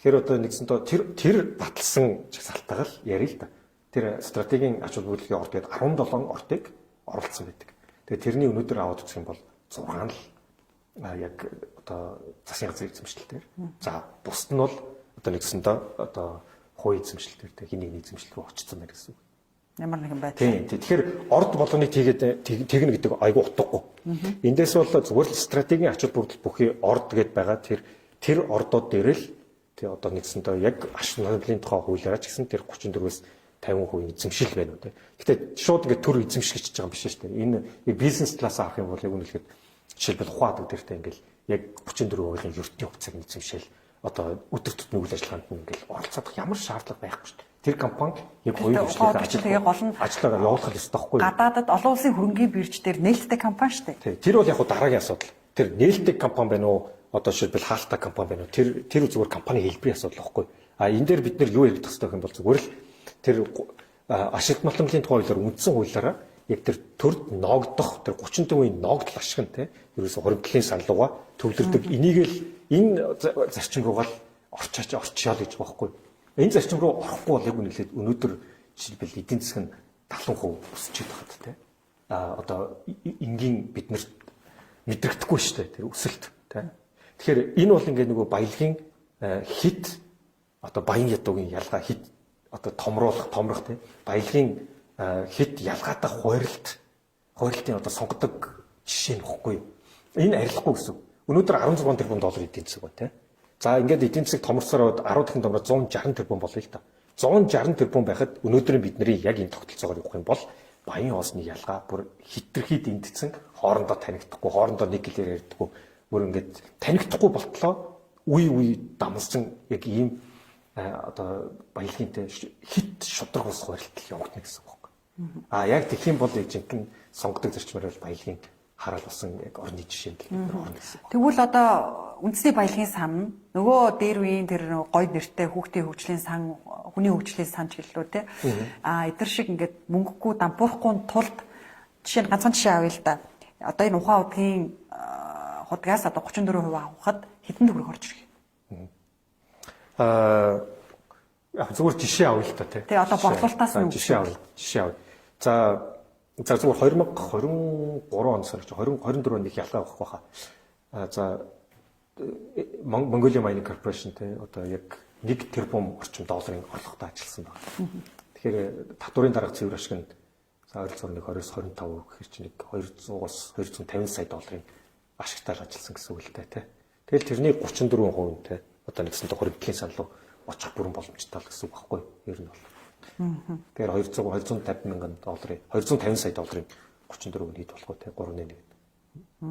Тэгэхээр одоо нэгсэн тоо тэр баталсан жагсаалтайгаар л ярил л да. Тэр стратегийн ач холбогдлын орд гэдэг 17 ордыг оролцсон байдаг. Тэгээ тэрний өнөөдөр аваад үзэх юм бол 6 л яг одоо засгийн газрын эзэмшлэлтээр. За бусд нь бол одоо нэгсэндээ одоо хувийн эзэмшлэлтээр тэг хиний эзэмшлэл рүү очсон байна гэсэн үг. Ямар нэгэн байдлаар. Тийм. Тэгэхээр орд болгоныг тэгнэ гэдэг айгүй утгагүй. Эндээс бол зүгээр л стратегийн ачаал бүрдэл бүхий орд гэд байгаа тэр ордууд дээр л тий одоо нэгсэндээ яг аш намлын тухай хуулиараа ч гэсэн тэр 34-өөс 50% эзэмшил байна уу тий. Гэтэ шууд ингээд төр эзэмших гэж байгаа юм биш шүү дээ. Энэ бизнес класс авах юм бол яг үнэлэхэд жишээлбэл ухаадаг дээртэй ингээд яг 34% ертөнцийн хувьцааг эзэмшил одоо өдөр тутмын үйл ажиллагаанд ингээд оролцох ямар шаардлага байхгүй шүү дээ. Тэр компани яг хоёр ажлыг ажиллагаа явуулах ёстой байхгүй юу? Гадаадад олон улсын хөрөнгийн бирж дээр нээлттэй компани шүү дээ. Тэр бол яг дараагийн асуудал. Тэр нээлттэй компани байна уу? Одоо жишээлбэл хаалттай компани байна уу? Тэр зүгээр компани хэлбэрийн асуудал байхгүй юу? Энэ дээр бид нэр юу ярих хэрэгтэй юм бол зүгээр л тэр ашигт математикийн тухай хуулиар үндсэн хуулиараа яг тэр төрд ноогдох тэр 34-ийн ноогдол ашиг нь те ерөөсө хоригдлын саналууга төвлөрдөг. Энийг л энэ зарчим руугаа орчио гэж байхгүй. Энэ зарчим руу орохгүй бол яг үнэлээд өнөөдөр жишээлбэл эдийн засаг нь 70% өсчихэд байхад те одоо энгийн бид нарт мэдрэгдэхгүй шүү дээ тэр өсөлт те. Тэгэхээр энэ бол ингээд нөгөө баялагын хит одоо баян ядуугийн ялгаа хит одоо томрох те баялагын хит ялгаатай хуурилтын одоо сонгодог жишээ нөхгүй. Энэ арилахгүй гэсэн. Өнөөдөр 16 тэрбум доллар эдийн засаг байна те. За ингээд эдийн засаг томорсороод 10 дахин томроод 160 тэрбум болъё л та. 160 тэрбум байхад өнөөдрийн бидний яг энэ тогтолцоогоор явах юм бол баян хоосны ялгаа бүр хитрхий дэндсэн хоорондоо танигдахгүй, хоорондоо нэг гэлээр ярьдаггүй. Бүр ингээд танигдахгүй болтлоо үе дамсан яг ийм одоо баялагынтай хит шудраг ус хуурилтал явагдана гэсэн үг байна. Яг тэгэх юм бол яг жинхэнэ сонгодог зарчмаар бол баялагын хараал болсон яг орны жишээнд орно гэсэн. Тэгвэл одоо үндэсний баялагын сан нөгөө дээр үеийн тэр гой нэртэй хүүхдийн хөгжлийн сан, хүний хөгжлийн сан ч гэлөө те. Эдгэр шиг ингээд мөнгөгүй дампуурахгүй тулд жишээ нь ганцхан жишээ авъя л да. Одоо энэ ухаан удгийн худгаас одоо 34% авахад хэдэн төгрөг орж ирэх. Зүгээр жишээ авъя л та тий. Тэгээ одоо бодлуулалтаас нь жишээ авъя. За зүгээр 2023 он сарч 2024 онд их ялгаа авах байхаа. За Mongolia Mining Corporation тий одоо яг 1 тэрбум орчим долларын орлоготой ажилласан байна. Тэгэхээр татварын дарга цэвэр ашиг нь за ойролцоогоор 20-25 гэхэр чинь 200-аас 250 сая долларын ашигтай ажилласан гэсэн үг л дээ тий. Тэгэл тэрний 34% тий одоо нэгсэнтэй хоригдлын сан руу очих бүрэн боломжтой л гэсэн үг байхгүй ер нь бол. Тэгэхээр 250 мянган долларын 250 сая долларын 34% нийт болохгүй тий 3.1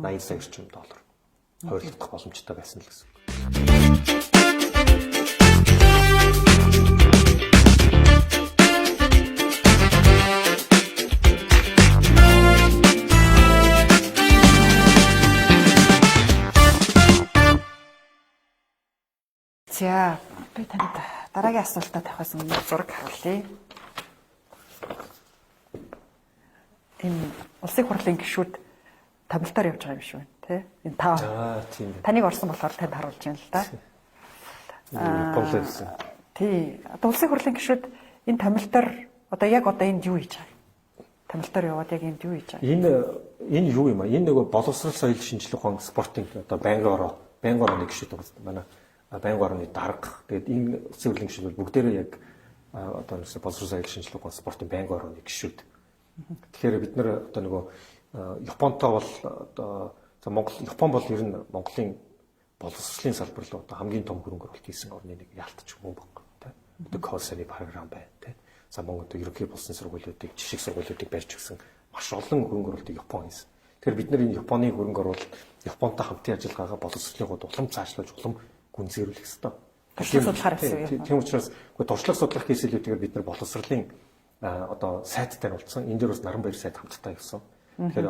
80 сая орчим доллар хойрлогдох боломжтой байсан л гэсэн үг. За би танд дараагийн асуултаа тавихаас өмнө зураг харуулъя. Энэ улсын хурлын гишүүд тамилтаар явж байгаа юм шиг байна, тий? Энэ тав. Тийм. Таныг орсон болохоор танд харуулж байна л да. Гомлсон. Тий. Одоо улсын хурлын гишүүд энэ тамилтаар одоо яг одоо энд юу хийж байгаа? Тамилтаар яваад яг энд юу хийж байгаа? Энэ юу юм аа? Энэ нөгөө боловсрол соёл шинжилгээ ухаан спортын одоо байнгын орны гишүүд байна. Манай байнгын орны дарга. Тэгээд энэ улсын хурлын гишүүд бол бүгдээрээ яг одоо нэг боловсрол соёл шинжилгээ ухаан спортын байнгын орны гишүүд. Тэгэхээр бид нэр одоо нөгөө Японтой бол одоо Япон бол ер нь Монголын боловсролын салбар руу одоо хамгийн том хөрөнгө оруулалт хийсэн орны нэг яалтч юм баг тий. Одоо Косаны програм байна тий. За Монгол одоо ерөнхий боловсролын сургуулиудыг жишг сургуулиудыг барьж өгсөн маш олон хөрөнгө оруулалтыг Япон хийсэн. Тэгэхээр бид нар энэ Японы хөрөнгө оруулалт Японтой хамтын ажиллагаагаа боловсролын гол улам цаашлуулж улам гүнзгийрүүлэх хэрэгтэй. Тийм учраас туршлага судлах кейс илүүтэйгээр бид нар боловсролын одоо сайт дээр болсон. Энэ дээр бас наран баяр сайт хамтдаа явсан. Тэгэхээр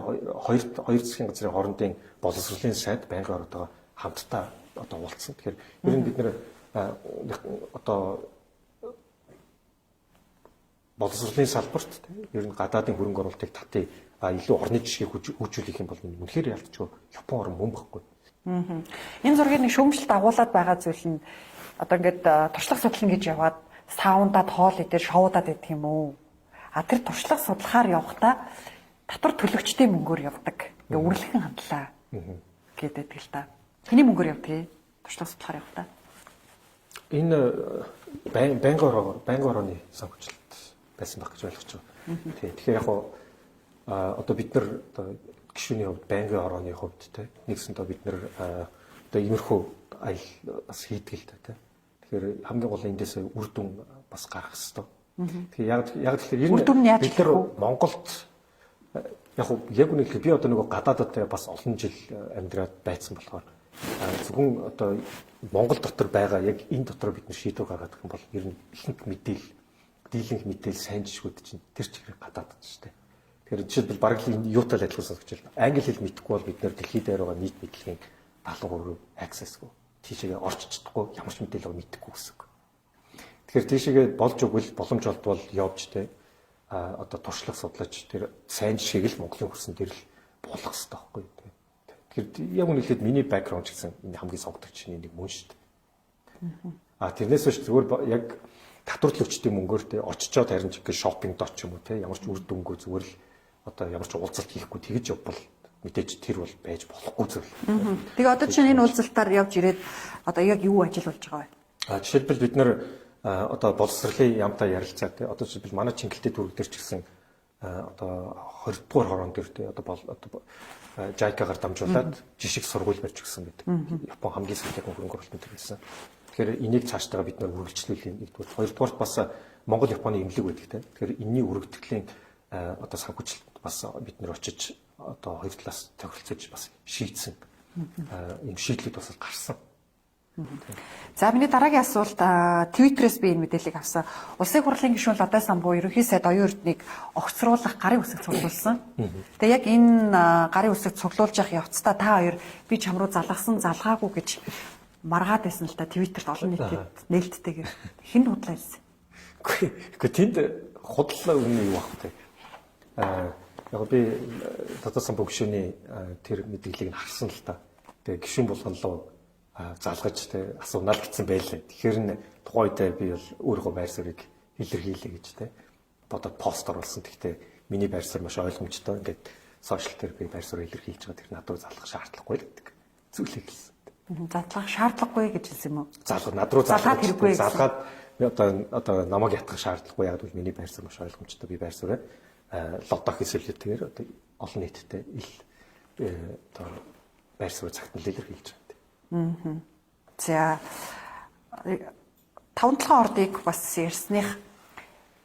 хоёр засгийн газрын хоорондын боловсролын сайт байнгын ордогоо хамтдаа одоо уулзсан. Тэгэхээр ер нь бид нэр одоо боловсролын салбарт ер нь гадаадын хөрөнгө оруулалтыг татъя илүү орны жишгийг хөгжүүлэх юм бол үнэхээр ялцчихгүй Япон орн мөн байхгүй. Энэ зургийг нэг шүүмжлэлт агуулад байгаа зүйл нь одоо ингээд туршлага судлал гэж яваад саундад хоол идээр шоудад идэх юм уу? Тэр туршлага судлахаар явахдаа татвар төлөгчдийн мөнгөөр явдаг. Ингээ үрлэхэн хандлаа гэдэг л та. Тэний мөнгөөр явдгийг туршлага судлахаар явах та. Энэ байнгын орооны санхүүжилт байсан байх гэж ойлгож байгаа. Тэгэхээр яг одоо бид нар одоо гишүүний хувьд байнгын орооны хувьд те нэгсэндээ бид нар одоо иймэрхүү аялал бас хийдэг л та те. Тэгэхээр хамгийн гол эндээс үр дүн бас гарах хэрэгтэй. Тэгэхээр яг тэгэхээр энэ бид нар Монголд яг үнэхээр би одоо нөгөө гадаадд бас олон жил амьдраад байцсан болохоор зөвхөн одоо Монгол дотор байгаа яг энэ дотор бид нар шийдвэр гаргадаг юм бол ер нь ихэнх мэдээлэл, дийлэнх мэдээлэл сайн жишгүүд чинь тэр чигээр гадаадд шүү дээ. Тэгэхээр жишээлбэл бараг энэ юутай л адилхан сонсож байна. Англи хэл мэдэхгүй бол бид нар дэлхийд дээр байгаа нийт мэдлэгийн 73% access-гүй. Тийшээгээ орч чадахгүй, ямар ч мэдээлэл мэдэхгүй гэсэн. Тэгэхээр тийшээгээ болж өгвөл боломж олдвол явж те одоо туршлага судлаач тэр сайн жишээг л Монголын хөрсөн дээр л буулгах хэрэгтэй байхгүй юу. Тэгэхээр яг үнэхээр миний бэкграунд гэсэн энэ хамгийн сонгогдох чинь нэг мөн шүү дээ. Тэрнээс биш зүгээр яг татвар төлөгчдийн мөнгөөр те очичоод харин ч гэх шопинг дот ч юм уу те ямар ч үр дүнгүй зүгээр л одоо ямар ч уулзалт хийхгүй тэгэж явбал мэдээж тэр бол байж болохгүй зүйл. Тэгээ одоо чинь энэ уулзалтаар явж ирээд одоо яг юу ажил болж байгаа вэ? Жишээлбэл бид нар одоо боловсролын яамтай ярилцаа те одоо жишээлбэл манай Чингэлтэй дүүрэг дээр ч гэсэн одоо 20 дугаар хорон дээр те одоо JICA-гаар дамжуулаад жишг сургууль барьж өгсөн гэдэг. Япон хамгийн сүүлийн хөрөнгө оруулалтын төлөвлөсөн. Тэгэхээр энийг цаашдаа бид нар үргэлжлүүлэх нэгдүгээр. Хоёрдугаарт бас Монгол Японы имлэг байдаг те. Тэгэхээр энэний үргэлжлэлийн одоо санхүүжилт бас бид нар очиж одоо хоёр талаас тохиролцож бас шийдсэн. Ийм шийдлүүд бас гарсан. За миний дараагийн асуулт Twitter-ээс би энэ мэдээллийг авсан. Улсын хурлын гишүүн Лодой Самбуу ерөнхий сайд оюун эрднийг огцруулах гарын үсэг цуглуулсан. Тэгээ яг энэ гарын үсэг цуглуулж явах явцдаа та хоёр би чам руу залгасан залгаагүй гэж маргаад байсан л та Twitter-т олон нийтэд нээлттэйгээр хэн худлаа хэлсэн. Үгүй тэнд худлаа үнэ юу бах вэ? Яг би Лодой Самбуу гишүүний тэр мэдээллийг харсан л та. Тэгээ гишүүн болгонлоо залгаж тэ асуунаа л гэсэн байлаа. Тэгэхээр н тухайн үедээ би бол өөрийнхөө байр суурийг илэрхийлье гэж тэ бодоод пост оруулсан. Гэхдээ миний байр суурь маш ойлгомжтой. Ингээд сошиал дээр би байр суурийг илэрхийлж байгаа. Тэр надад залгах шаардлагагүй л гэдэг зүйлийг хэлсэн. Залгах шаардлагагүй гэж хэлсэн юм уу? Над руу залгаад хэрэггүй. Залгаад одоо намайг ятгах шаардлагагүй. Яг бол миний байр суурь маш ойлгомжтой. Би байр суурь лодох хэсэлтээр одоо олон нийтэд одоо байр суурь цагт нь илэрхийлж байгаа. За 5-7 ордыг бас ярьсных.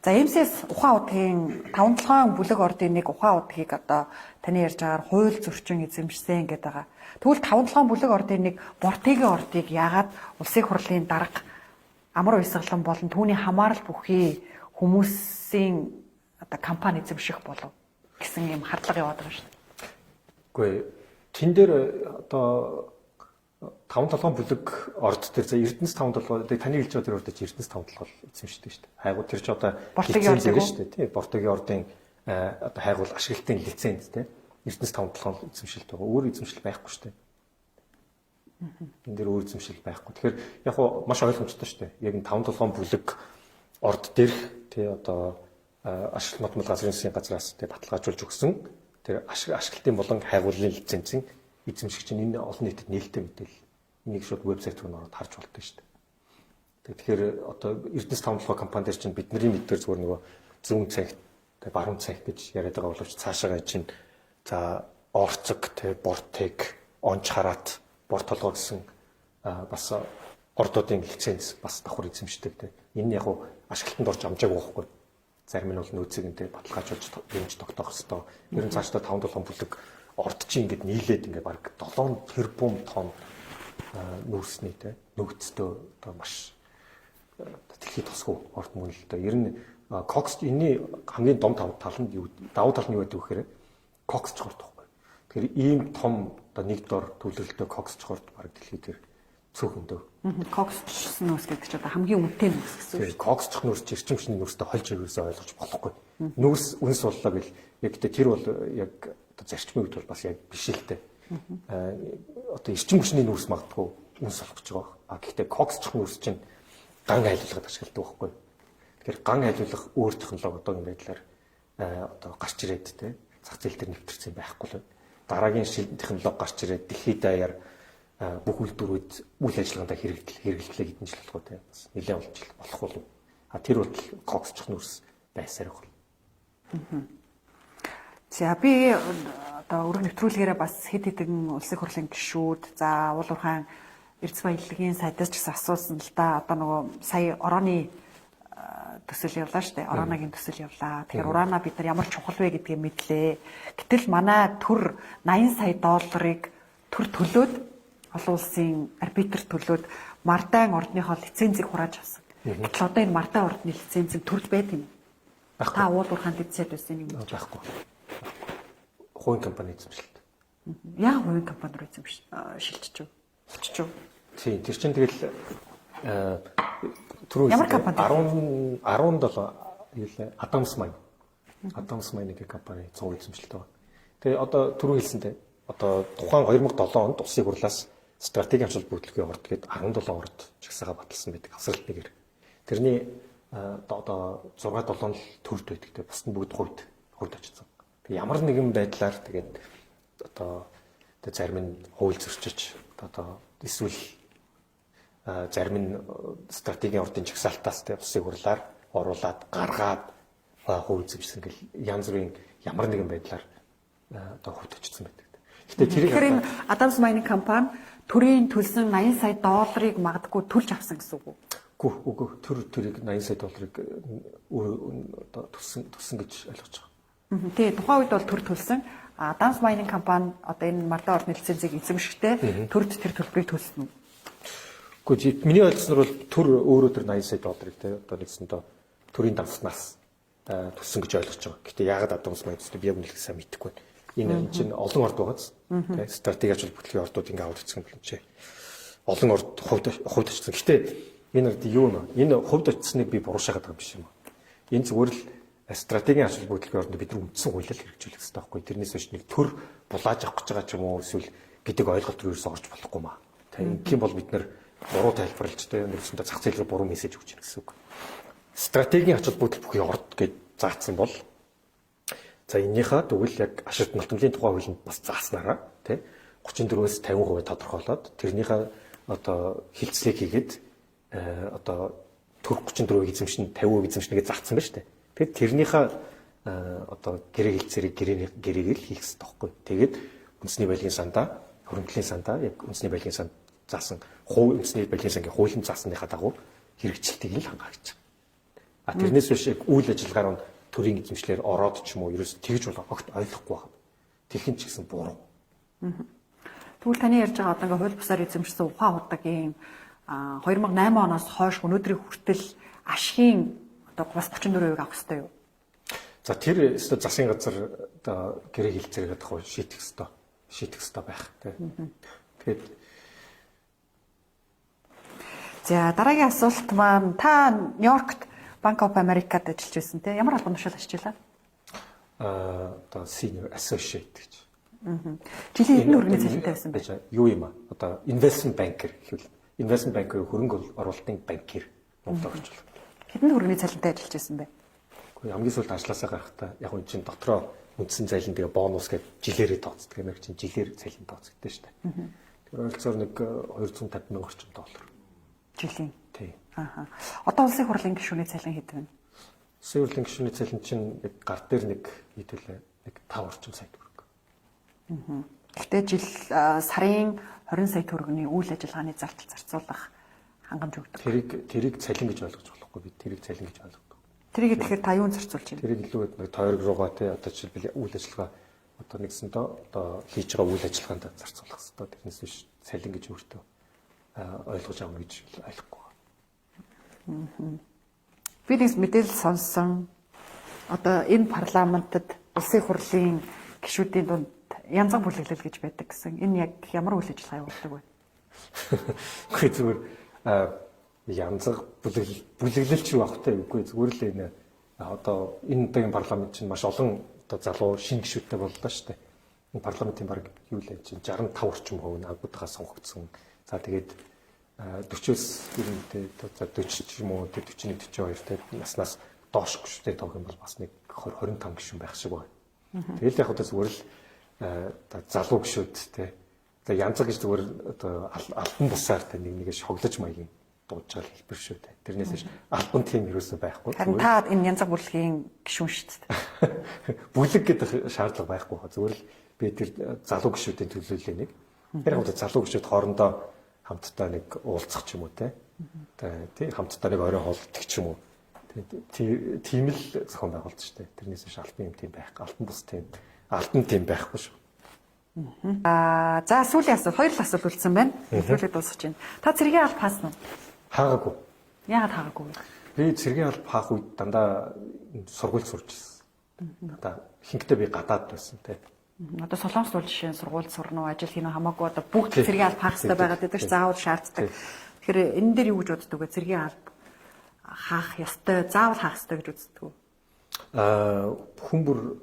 За МСС ухаан удгийн 5-7 бүлэг ордын нэг ухаан удгийг одоо таны ярьж байгаагаар хууль зөрчин эзэмшсэн гэдэг байгаа. Тэгвэл 5-7 бүлэг ордын нэг Бортигийн ордыг яагаад улсын хурлын дарга амар уйсгалан болон түүний хамаарал бүхий хүмүүсийн одоо компани эзэмших болов гэсэн юм хардлага яваад байгаа шүү дээ. Үгүй тэн дээр одоо 5-7 бүлэг орд дээр за Эрдэнэс 5-7 таны хэлж байгаа тэр ордод Эрдэнэс 5-7 эзэмшдэг шүү дээ. Хайгуул тэр чи одоо лиценз дээр шүү дээ тий. Бортигийн ордын одоо хайгуул ашиглалтын лиценз тий. Эрдэнэс 5-7 эзэмшилт байгаа. Өөр эзэмшил байхгүй шүү дээ. Энэ дээр өөр эзэмшил байхгүй. Тэгэхээр яг хуу маш ойлгомжтой шүү дээ. Яг энэ 5-7 бүлэг орд дээр тий одоо ашиглалт модмол газрын засгийн газраас тий баталгаажуулж өгсөн тэр ашиглалтын болон хайгуулын лицензийн эзэмшигч нь энэ олон нийтэд нээлттэй мэдээлэл. Энийг шууд вебсайт руу ороод харж болдог шүү дээ. Тэгэхээр одоо Эрдэнэс 5-7 компани дээр чинь бидний мэдээр зүгээр нөгөө зүүн цанхт баруун цанх гэж яриад байгаа боловч цаашаагаа чинь за орцог те бортыг онч хараат борт толгой гэсэн бас ордуудын лиценз бас давхар эзэмшдэг те. Энэ яг ашиглалтанд орж амжаагүй байхгүй. Зарим нь бол нөөцийг энэ баталгаажуулж дэмж тогтоох хэвээр. Ер нь цаашдаа 5-7 бүлэг орд чинь ингээд нийлээд ингээд баг 7 тэрбум тонн нүүрсний те нөгцтэй одоо маш дэлхийд тусгүй орд мөн л дээ. Ер нь кокс энэний хамгийн дом тал нь юу давуу тал нь юу гэдэг вэ гэхээр кокс чухал тахгүй. Тэгэхээр ийм том одоо нэг дор төлөвлөлтөй кокс чухал баг дэлхийд тэр цөөхөндөө. Кокс нүүрс гэдэг чинь одоо хамгийн үнэтэй нүүрс гэсэн үг. Кокс чих нүүрс эрчимчний нүүрстэй холж ирээсээ ойлгож болохгүй. Нүүрс үнс боллоо гэл яг тэр бол яг зарчмын үед бол бас яг биш л дээ. Одоо эрчим хүчний нүүрс магадгүй үнс болох гэж байгаа. Гэхдээ кокс чих нүүрс чинь ган хайлуулгад ашигладаг байхгүй. Тэгэхээр ган хайлуулах өөр технологи одоогийн байдлаар одоо гарч ирээд те. зах зээл дээр нэвтэрсэн байхгүй л байна. Дараагийн технологи гарч ирээд дэлхийд даяар бүх үйлдвэрүүд үйл ажиллагаанд хэрэглэлээ хэдэн жил болох вэ? Бас нэлээд болж болох болов. Тэр бол когсчих нүрс байсаар байна. За би одоо өргөн нэвтрүүлгээрээ бас хэд хэдэн улсын хурлын гишүүд за уул уурхайн эрдэс баялагын сайдаас ч гэсэн асуусан л да. Одоо нөгөө сая орооны төсөл явлаа шүү дээ. Орооногийн төсөл явлаа. Тэгэхээр ураана бид нар ямар чухал вэ гэдгийг мэдлээ. Гэтэл манай төр 80 сая долларыг төр төлөөд олон улсын арбитр төлөөд Мардан ордныхоо лицензийг хурааж авсан. Гэтэл одоо энэ Мардан ордны лиценз нь төрд байт юм. Та уул уурхайн дэвсэд байсан юм байхгүй. Хувийн компани эзэмшилт. Яг хувийн компани руу шилжиж юу? Болчих юу? Тийм, тэр чинь тэгэл түрүү ямар компани? 17 юу лээ? Адамс Mine гэх компани 100% эзэмшилт байна. Тэгээ одоо түрүү хэлсэнтэй одоо тухайн 2007 онд улсын хурлаас стратегийн ач холбогдлогын орд гээд 17 орд жагсаага баталсан байдаг. Хасралт нэгээр. Тэрний одоо 6-7 л төрд байдаг. Тэгээ бус нь бүгд хувьд очсон. Тэгээ ямар нэгэн байдлаар тэгээд одоо зарим нь хууль зөрчиж одоо эсвэл зарим нь стратегийн ордын жагсаалтаас улсын хурлаар оруулаад гаргаад хууль зөрчсөн гэл янз бүрийн ямар нэгэн байдлаар одоо хувьд очсон байдаг. Тэгэхээр энэ Адамс Mining компани төрийн төлсөн 80 сая долларыг магадгүй төлж авсан гэсэн үг үү? Үгүй төрийг 80 сая долларыг одоо төлсөн гэж ойлгож байгаа. Тэгээ тухайн үед бол төр төлсөн. Адамс Mining компани одоо энэ Мардан ордны лицензийг эзэмшихдээ төрд тэр төлбөрийг төлсөн үү? Үгүй миний ойлгосноор бол төр өөрөө тэр 80 сая долларыг одоо нэгсэндээ төрийн давснаас төлсөн гэж ойлгож байгаа. Гэтэ яагаад Адамс Mining би яг үнэлэх сайн мэдэхгүй байна. Энэ чинь олон орд байгааз. Тэ стратеги ач холбогдлогын ордууд ингээ аваад ирсэн юм чи. Олон орд хувьд очсон. Гэтэ энэ юу нэ? Энэ хувьд очсныг би буруу шахаад байгаа юм биш юм. Энэ зүгээр л стратегийн ач холбогдлогын ордод бид нар үндсэн хуулиар хэрэгжүүлэх хэрэгтэй байхгүй. Тэрнээс биш нэг төр булааж авах гэж байгаа ч юм уу эсвэл гэдэг ойлголт руу ерөөсөө орж болохгүй маа. Тэ ингэм бол бид нар буруу тайлбарлаж тэ нэгсэндээ зах зээл рүү буруу мессеж өгч байгаа гэсэн үг. Стратегийн ач холбогдол бүхий орд гэж заасан бол за энийхээ тэгвэл яг ашигт малтмлын тухай хуулинд бас зааснараа тий 34-өөс 50% тодорхойлоод тэрнийхээ одоо хилцлийг хийгээд одоо төр 34% эзэмшин 50% эзэмшнэ гэж заасан байна шүү дээ. Тэгэхээр тэрнийхээ одоо гэрээ хилцээрийг гэрээг л хийх хэрэгтэй байхгүй. Тэгээд үндэсний байлгийн сандаа, хөрөнгөлийн сандаа яг үндэсний байлгийн санд заасан үндэсний байлгийн сангийн хуулийн заасныхаа дагуу хэрэгжилтийг л хангаж байгаа. Тэрнээс биш яг үйл ажиллагаар нь төрийн эзэмшлэр ороод ч юм уу ерөөс тэгж бол огт ойлгохгүй байна. Тэрхэн ч гэсэн буруу. Тэгвэл таны ярьж байгаа одоо ингээ хууль бусаар эзэмшсэн ухаан худагийн 2008 оноос хойш өнөөдрийн хүртэл ашигын одоо бас 34% авах хэрэгтэй юу? За тэр өстө засгийн газар одоо гэрээ хилцээргээд авах шийдэх хэрэгтэй байх тийм. Тэгээд за дараагийн асуулт маань та Нью-Йоркт Bank of America-д ажиллаж байсан тийм ямар албан тушаал ажиллаж байлаа? Одоо senior associate гэж. Жилийн хэдэн хүргэний цалинтай байсан бэ? Юу юм аа? Одоо investment banker гэвэл investment banker хөрөнгө оруулалтын банкир Монголд орчуулсан. Хэдэн хүргэний цалинтай ажиллаж байсан бэ? Гэхдээ хамгийн сүүлд ажлаасаа гарахдаа яг энэ чинь дотроо үндсэн цалин тэгээ бонус гэж жилээрээ тооцдог юм яг чинь жилээр цалин тооцогдсон шүү дээ. Тэр ойролцоогоор нэг 250 мянган орчим доллар. Жилийн. Тийм. Ааха. Одоо улсын хурлын гишүүний цалин хэд вэ? Улсын хурлын гишүүний цалин чинь яг гар дээр нэг хэдүүлээ нэг 5 орчим сая төгрөг. Гэхдээ жил сарын 20 сая төгрөгийн үйл ажиллагааны зардал зарцуулах хангамж өгдөг. Тэрийг цалин гэж ойлгож болохгүй бид тэрийг цалин гэж ойлгодог. Тэрийг тэгэхээр та юунд зарцуулж байна? Тэрийг илүү нэг тойрог руугаа тий одоо жишээлбэл үйл ажиллагаа одоо нэгсэндээ одоо хийж байгаа үйл ажиллагаанд зарцуулах хэрэгтэй. Тэрнээс биш цалин гэж өөртөө ойлгож авах гэж ойлгохгүй. Би нэг мэдээлэл сонссон. Одоо энэ парламентод улсын хурлын гишүүдийн дунд янзан бүлэглэл гэж байдаг гэсэн. Энэ яг ямар үйл ажиллагаа явуулдаг вэ? Үгүй зүгээр янзан бүлэглэл ч юу ахтай үгүй зүгээр л энэ одоо энэ удаагийн парламент чинь маш олон одоо залуу шинэ гишүүдтэй боллоо шүү дээ. Энэ парламентын баг юу л чинь 65 орчим хувь агуудгаа сонгогдсон. За тэгээд 40-с 40 ч юм уу 41 42 те наснаас доош гишүүтэй тоох юм бол бас нэг 25 гишүүн байх шиг байна. Тэгэл яг одоо зүгээр л залуу гişүүд те. За янзаг гэж зүгээр одоо альбан бусаар те нэгээ шоглож маягийн дуудаж байгаа хэлбэр шүү дээ. Тэрнээс биш альбан тим ерөөсөө байхгүй. Харин та энэ янзаг бүлгийн гишүүн шүү дээ. Бүлэг гэдэг шаардлага байхгүй. Зүгээр л би тэр залуу гişүүдийн төлөөлөл нэг. Тэр хамт залуу гişүүд хоорондоо хамтдаа нэг уулзах ч юм уу те. Тий хамтдаа нэг орой хоолтох ч юм уу. Тийм л зохион байгуулж штэ. Тэрнээс биш альбан юм тийм байхгүй. Альбан тим байхгүй шүү. За сүүлийн асуулт, хоёр л асуулт үлдсэн байна. Сүүлийг дуусгаж байна. Та цэргийн алба хаасан уу? Хаагаагүй. Яагаад хаагаагүй вэ? Би цэргийн алба хаах үед дандаа сургууль сурч ирсэн. Одоо ихэнхдээ би гадаад байсан те. Одоо Солонгос улс жишээ сургууль сурна уу, ажил хийнэ хамаагүй одоо бүгд цэргийн алба хаах хэрэгтэй байгаад байдаг ч заавал шаарддаг. Тэгэхээр энэ дээр юу гэж боддог вэ? Цэргийн алба хаах ёстой, заавал хаах ёстой гэж үздэг үү? Хүн бүр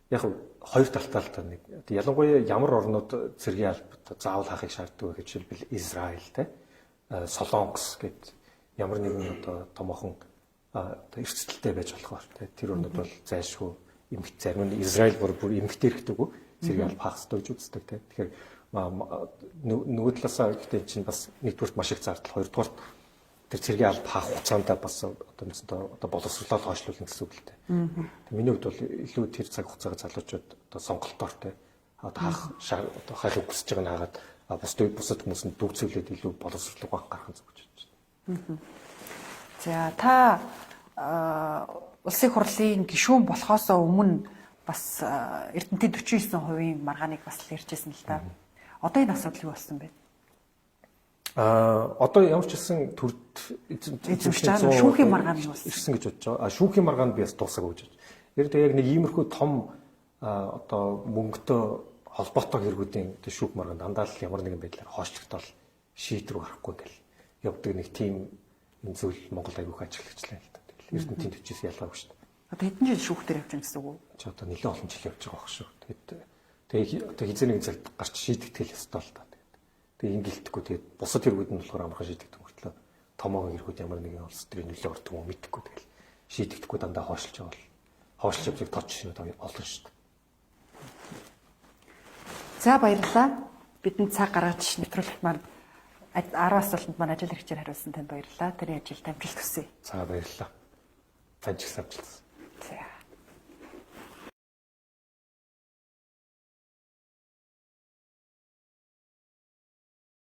яг хоёр талтай л та нэг. Ялангуяа ямар орнууд цэргийн албад заавал хаахыг шаарддаг вэ гэж хэлбэл Израиль те. Солонгос гэд ямар нэгэн одоо томоохон эрсдэлтэй байж болохоор те. Тэр орнууд бол зайлшгүй эмгт зарим нь Израиль бүр эмгтээ хэрэгтэй үү? Цэргийн алба хаах ёстой гэж үздэг те. Тэгэхээр нөгөө талаасаа гэхдээ чинь бас нэгдүгürt маш их зардал, хоёрдугаар тэр цэргийн алба хаах хугацаанд бас одоо боловсруулалт хойшлуулна гэсэн үг л дээ. Миний хувьд бол илүү тэр цаг хугацаагаа залуучууд одоо сонголтоор те одоо хаах хүсэж байгааг нь хагаад бусад хүмүүс нь дүүцүүлээд илүү боловсруулах гарах зүг гэж байна. За та улсын хурлын гишүүн болохоос өмнө бас Эрдэнэтийн 49% маргааныг бас л ярьжсэн л да. Одоо энэ асуудал юу болсон бэ? Одоо ямар ч хэлсэн шүүхийн маргаан нь болсон ирсэн гэж бодож байгаа. Шүүхийн маргаанд би бас дуусаагүй гэж бодож. Яг нэг иймэрхүү том одоо мөнгөтэй холбоотой хэрэгүүдийн шүүх маргаанд дандаа л ямар нэгэн байдлаар хоошлогдол шийдвэр гарахгүй гэл явдаг нэг тийм энэ зүйл Монгол аягүй ажиглагчлаа л да. Тэгэл Эрдэнэтийн 40-с ялгаагүй шүү дээ. Одоо хэдэн жил шүүхтэр явж байгаа гэсэн үг үү? Чи одоо нэлээд олон жил явж байгаа байх шүү. Тэгээд одоо хизээ нэгэн цагт гарч шийдэгдэх ёстой л да. Тэгээд энэ гэлтэхгүй тэгээд бусад хэрэгүүд нь болохоор амархан шийдэгдэх мөртлөө томоохон хэрэгүүд ямар нэгэн улс төрийн нөлөө ордог юм мэдэхгүй тэгэл шийдэгдэхгүй дандаа хоошлж байгаа бол хоошлж явдаг точ шинүүд олон шүү дээ. За баярлалаа. Бидэнд цаг гаргаж нэвтрүүлэлт маань 10 асуултанд маань ажил хэрэгчээр хариулсан танд баярлалаа. Тэрийн ажилд амжилт хүсье. За баярлалаа. Тань ч гэсэн амжилт. За.